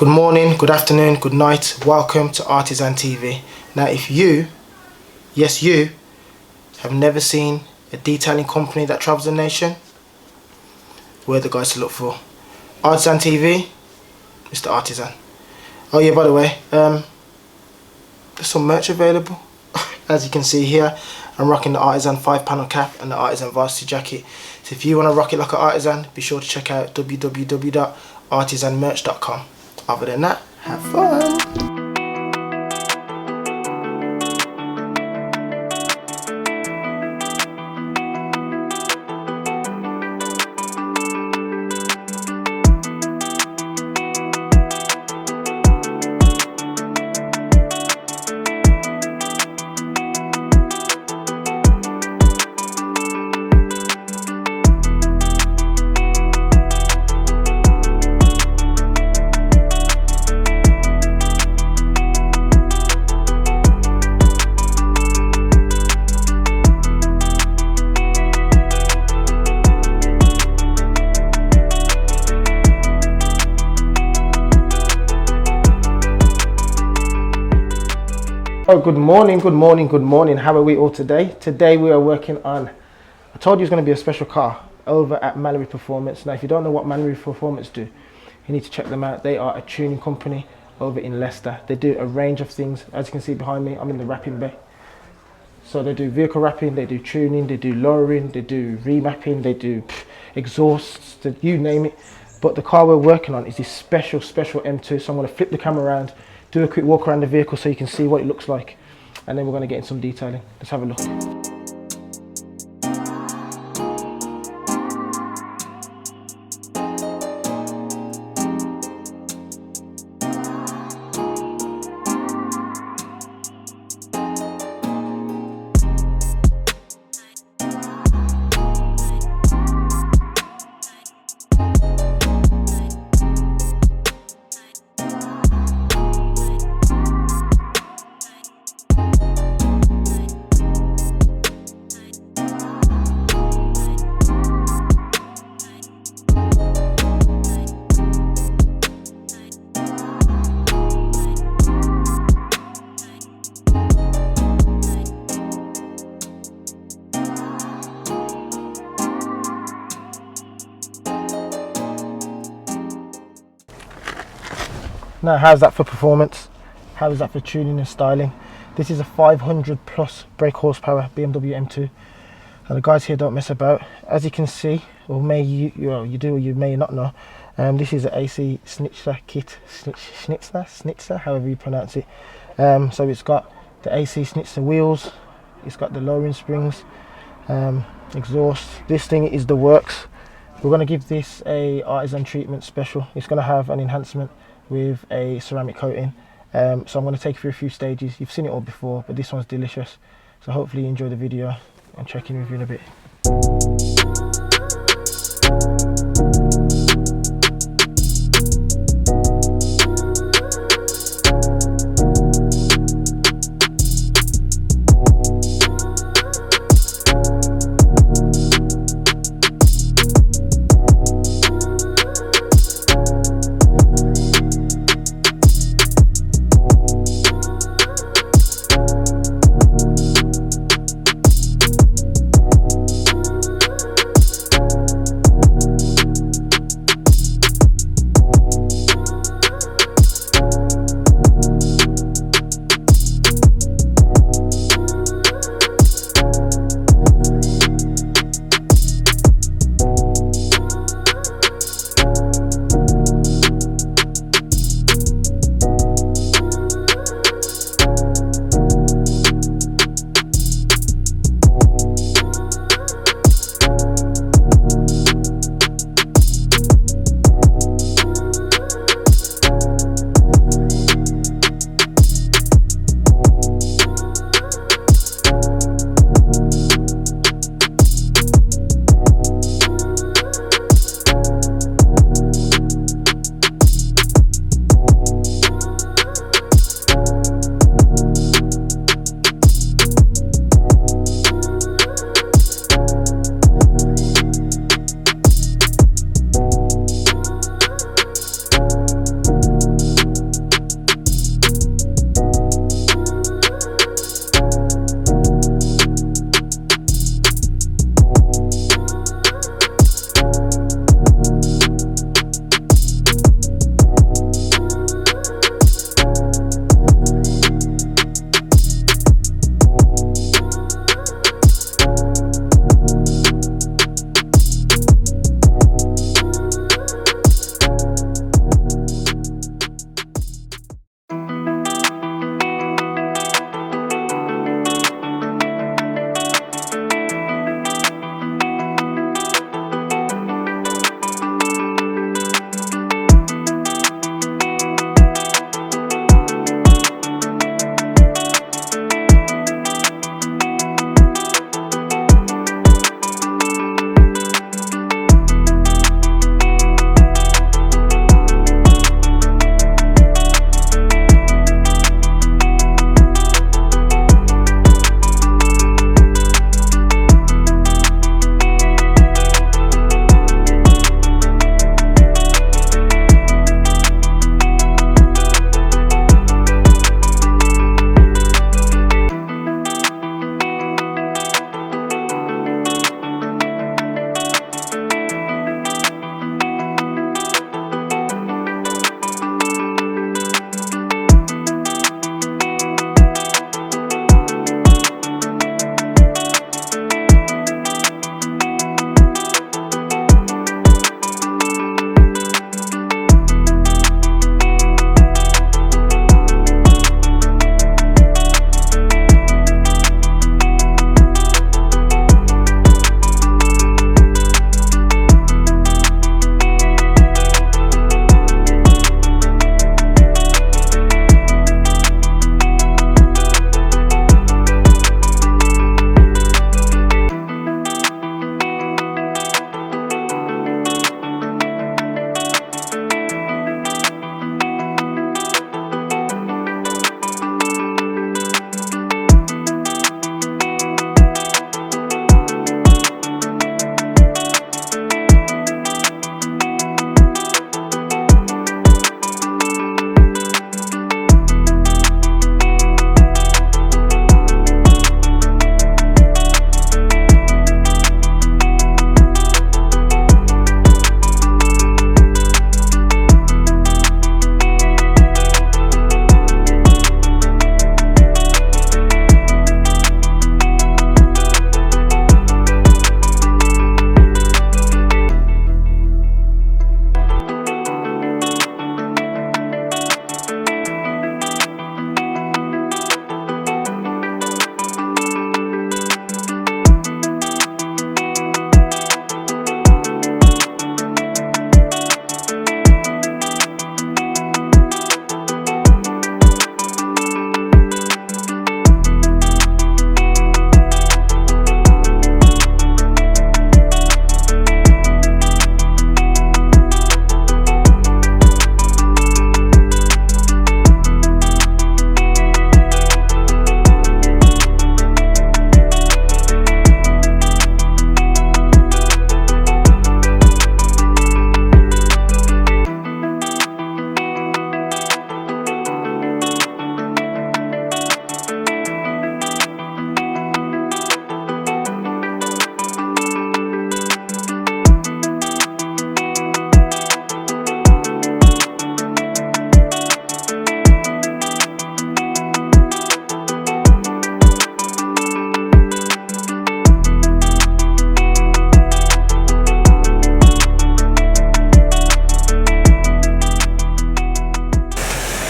Good morning, good afternoon, good night. Welcome to Artisan TV. Now, if you, yes you, have never seen a detailing company that travels the nation, we're the guys to look for. Artisan TV, Mr. Artisan. Oh yeah, by the way, there's some merch available. As you can see here, I'm rocking the Artisan 5-panel cap and the Artisan varsity jacket. So if you want to rock it like an artisan, be sure to check out www.artisanmerch.com. Other than that, have fun. Oh, good morning, good morning, good morning. How are we all today? Today we are working on, I told you it's going to be a special car over at Mallory Performance. Now, if you don't know what Mallory Performance do, you need to check them out. They are a tuning company over in Leicester. They do a range of things. As you can see behind me, I'm in the wrapping bay. So they do vehicle wrapping, they do tuning, they do lowering, they do remapping, they do exhausts, you name it. But the car we're working on is this special M2. So I'm going to flip the camera around, do a quick walk around the vehicle so you can see what it looks like, and then we're going to get in some detailing. Let's have a look. Now, how's that for performance? How is that for tuning and styling? This is a 500 plus brake horsepower BMW M2. And the guys here don't mess about. As you can see, or may you do or you may not know, this is an AC Schnitzer kit. Schnitzer, however you pronounce it. So it's got the AC Schnitzer wheels, it's got the lowering springs, exhaust. This thing is the works. We're going to give this a Artisan treatment special. It's going to have an enhancement with a ceramic coating. So I'm going to take you through a few stages. You've seen it all before, but this one's delicious. So hopefully you enjoy the video and check in with you in a bit.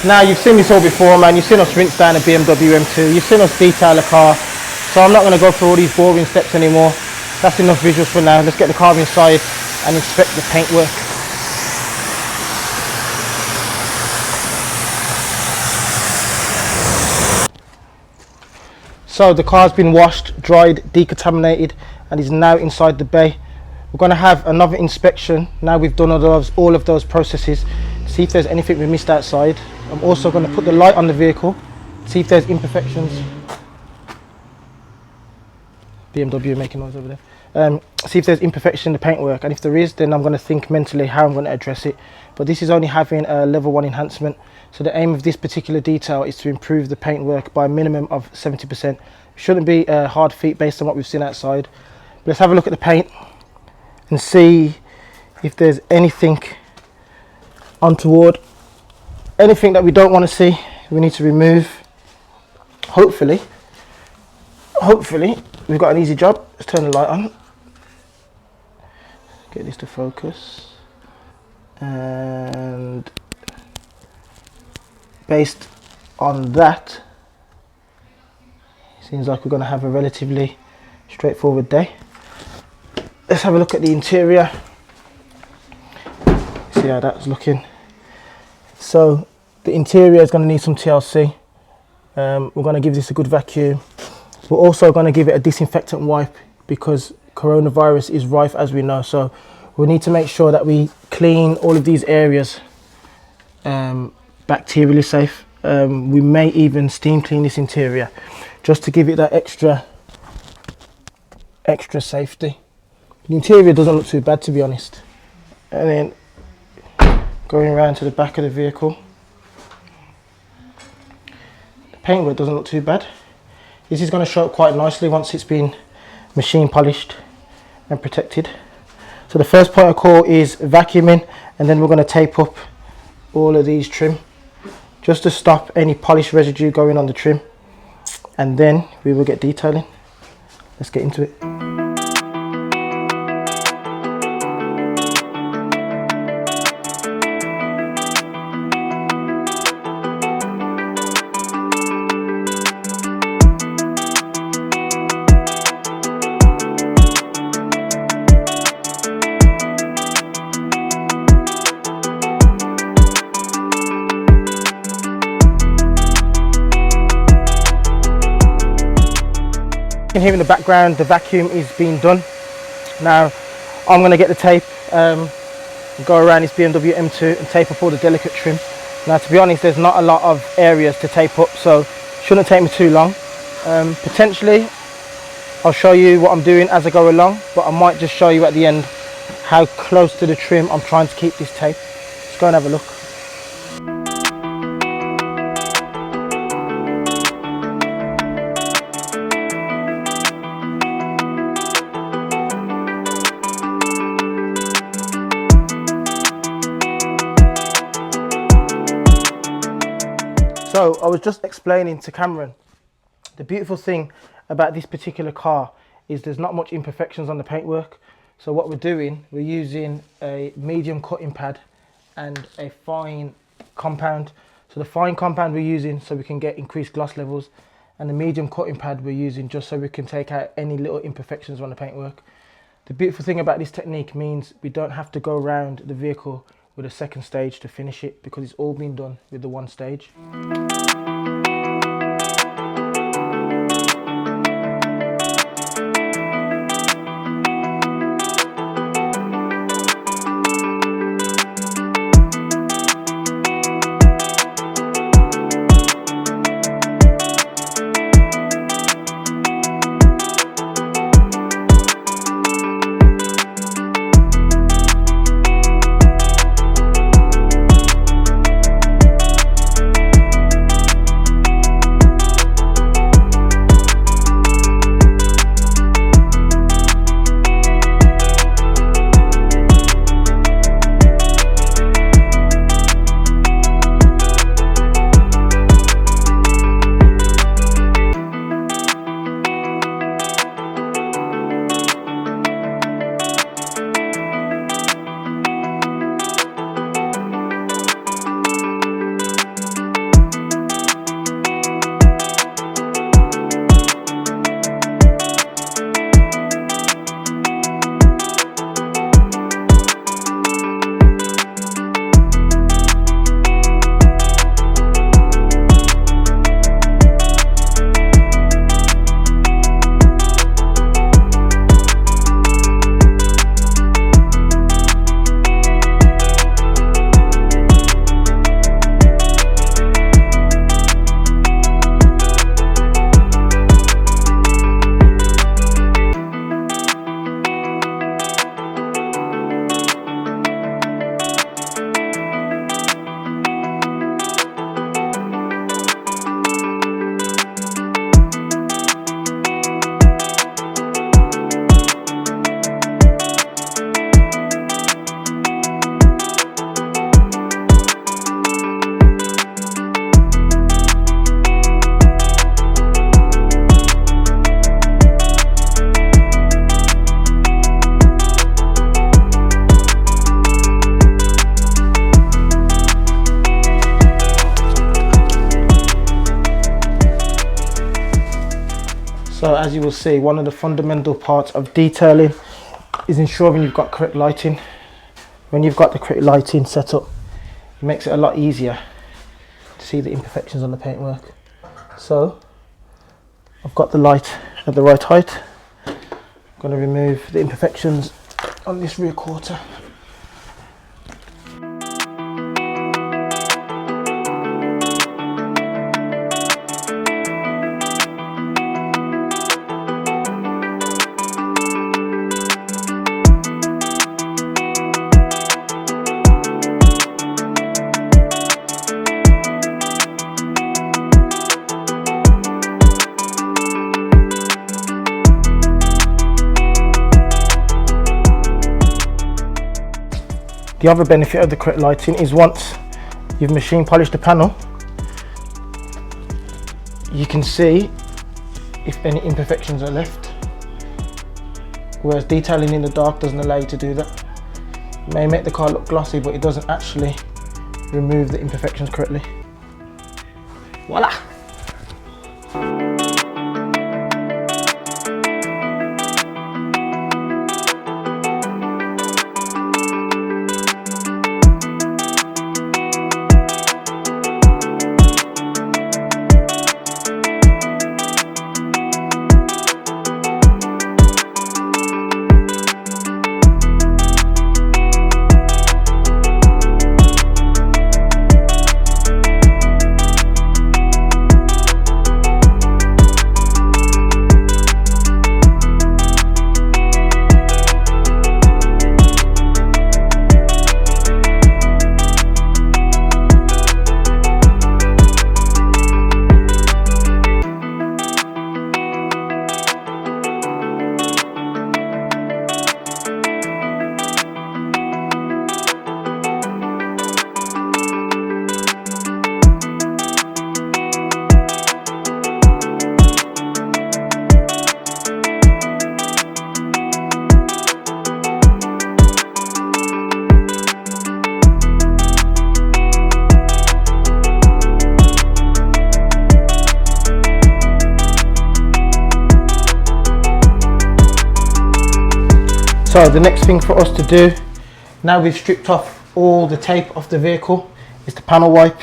Now you've seen this all before, man. You've seen us rinse down a BMW M2. You've seen us detail a car. So I'm not going to go through all these boring steps anymore. That's enough visuals for now. Let's get the car inside and inspect the paintwork. So the car's been washed, dried, decontaminated, and is now inside the bay. We're going to have another inspection now we've done all of those processes, see if there's anything we missed outside. I'm also going to put the light on the vehicle, see if there's imperfections. BMW making noise over there. See if there's imperfection in the paintwork, and if there is, then I'm going to think mentally how I'm going to address it. But this is only having a level 1 enhancement, so the aim of this particular detail is to improve the paintwork by a minimum of 70%. Shouldn't be a hard feat based on what we've seen outside. But let's have a look at the paint and see if there's anything untoward, anything that we don't want to see, we need to remove. Hopefully we've got an easy job. Let's turn the light on, get this to focus, and based on that, seems like we're going to have a relatively straightforward day. Let's have a look at the interior, see how that's looking. So the interior is going to need some TLC. We're going to give this a good vacuum. We're also going to give it a disinfectant wipe because coronavirus is rife, as we know. So we need to make sure that we clean all of these areas bacterially safe. We may even steam clean this interior just to give it that extra safety. The interior doesn't look too bad, to be honest. And then going around to the back of the vehicle, the paintwork doesn't look too bad. This is going to show up quite nicely once it's been machine polished and protected. So the first point of call is vacuuming, and then we're going to tape up all of these trim just to stop any polish residue going on the trim, and then we will get detailing. Let's get into it. You can hear in the background the vacuum is being done. Now I'm going to get the tape, go around this BMW M2 and tape up all the delicate trim. Now to be honest, there's not a lot of areas to tape up, so shouldn't take me too long. Potentially I'll show you what I'm doing as I go along, but I might just show you at the end how close to the trim I'm trying to keep this tape. Let's go and have a look. So I was just explaining to Cameron, the beautiful thing about this particular car is there's not much imperfections on the paintwork. So what we're doing, we're using a medium cutting pad and a fine compound. So the fine compound we're using so we can get increased gloss levels, and the medium cutting pad we're using just so we can take out any little imperfections on the paintwork. The beautiful thing about this technique means we don't have to go around the vehicle with a second stage to finish it, because it's all been done with the one stage. So as you will see, one of the fundamental parts of detailing is ensuring you've got correct lighting. When you've got the correct lighting set up, it makes it a lot easier to see the imperfections on the paintwork. So I've got the light at the right height. I'm going to remove the imperfections on this rear quarter. The other benefit of the correct lighting is once you've machine polished the panel, you can see if any imperfections are left, whereas detailing in the dark doesn't allow you to do that. It may make the car look glossy, but it doesn't actually remove the imperfections correctly. Voila! So the next thing for us to do, now we've stripped off all the tape off the vehicle, is the panel wipe.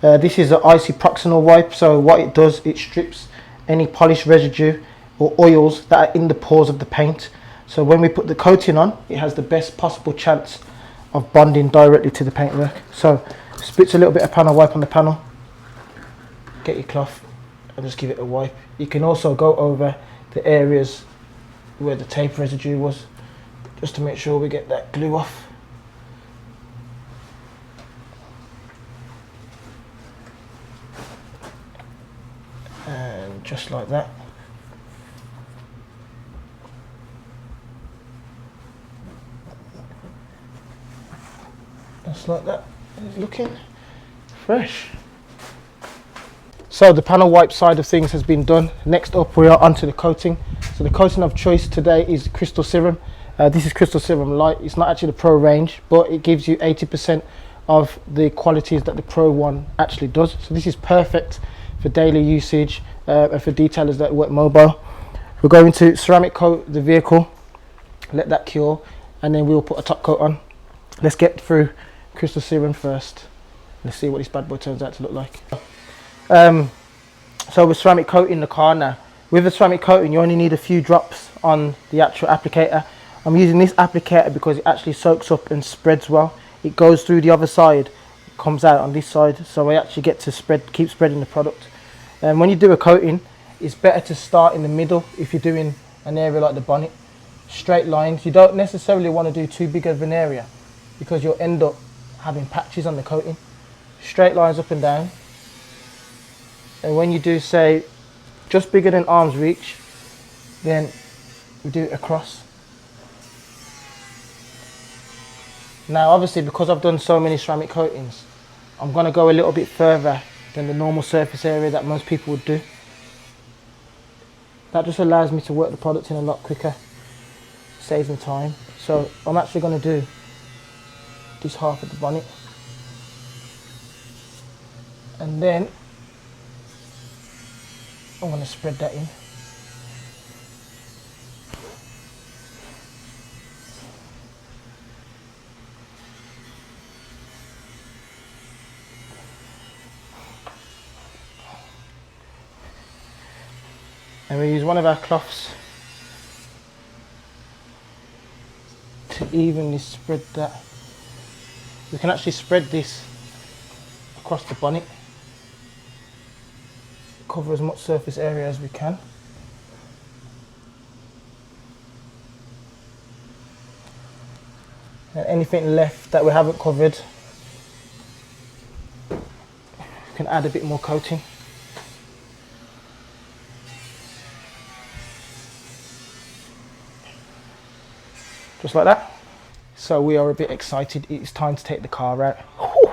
This is an icy proxenol wipe, so what it does, it strips any polish residue or oils that are in the pores of the paint. So when we put the coating on, it has the best possible chance of bonding directly to the paintwork. So spritz a little bit of panel wipe on the panel, get your cloth and just give it a wipe. You can also go over the areas where the tape residue was, just to make sure we get that glue off. And just like that. Just like that. It's looking fresh. So the panel wipe side of things has been done. Next up we are onto the coating. So the coating of choice today is Crystal Serum. This is Crystal Serum Light. It's not actually the Pro range, but it gives you 80% of the qualities that the Pro one actually does. So this is perfect for daily usage and for detailers that work mobile. We're going to ceramic coat the vehicle, let that cure, and then we'll put a top coat on. Let's get through Crystal Serum first. Let's see what this bad boy turns out to look like. So we're ceramic coating the car now. With the ceramic coating, you only need a few drops on the actual applicator. I'm using this applicator because it actually soaks up and spreads well. It goes through the other side, it comes out on this side, so I actually get to keep spreading the product. And when you do a coating, it's better to start in the middle if you're doing an area like the bonnet. Straight lines. You don't necessarily want to do too big of an area because you'll end up having patches on the coating. Straight lines up and down. And when you do, say, just bigger than arm's reach, then we do it across. Now obviously, because I've done so many ceramic coatings, I'm going to go a little bit further than the normal surface area that most people would do. That just allows me to work the product in a lot quicker, saves me time. So I'm actually going to do this half of the bonnet, and then I'm going to spread that in. And we use one of our cloths to evenly spread that. We can actually spread this across the bonnet, cover as much surface area as we can. And anything left that we haven't covered, we can add a bit more coating. Just like that. So we are a bit excited. It's time to take the car out. Whew.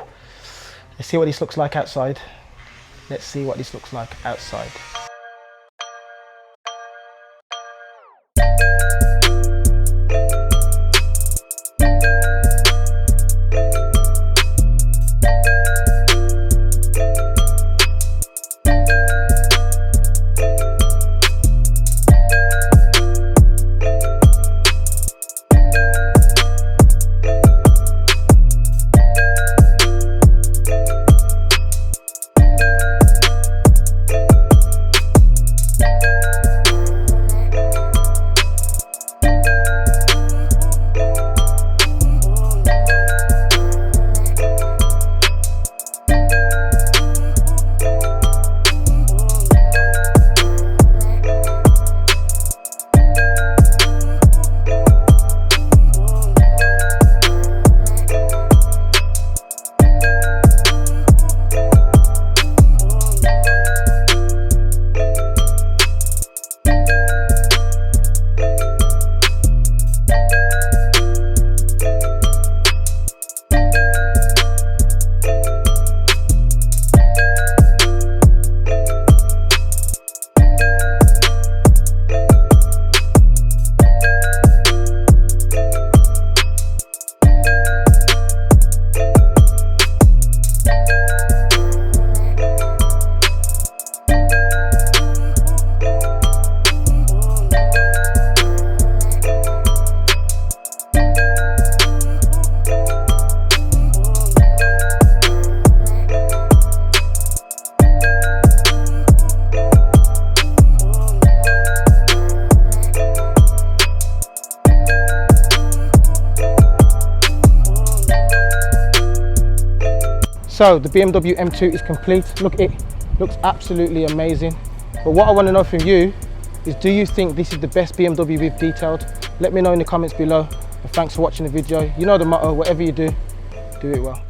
Let's see what this looks like outside. Let's see what this looks like outside. So the BMW M2 is complete. Look, it looks absolutely amazing. But what I want to know from you is, do you think this is the best BMW we've detailed? Let me know in the comments below. And thanks for watching the video. You know the motto, whatever you do, do it well.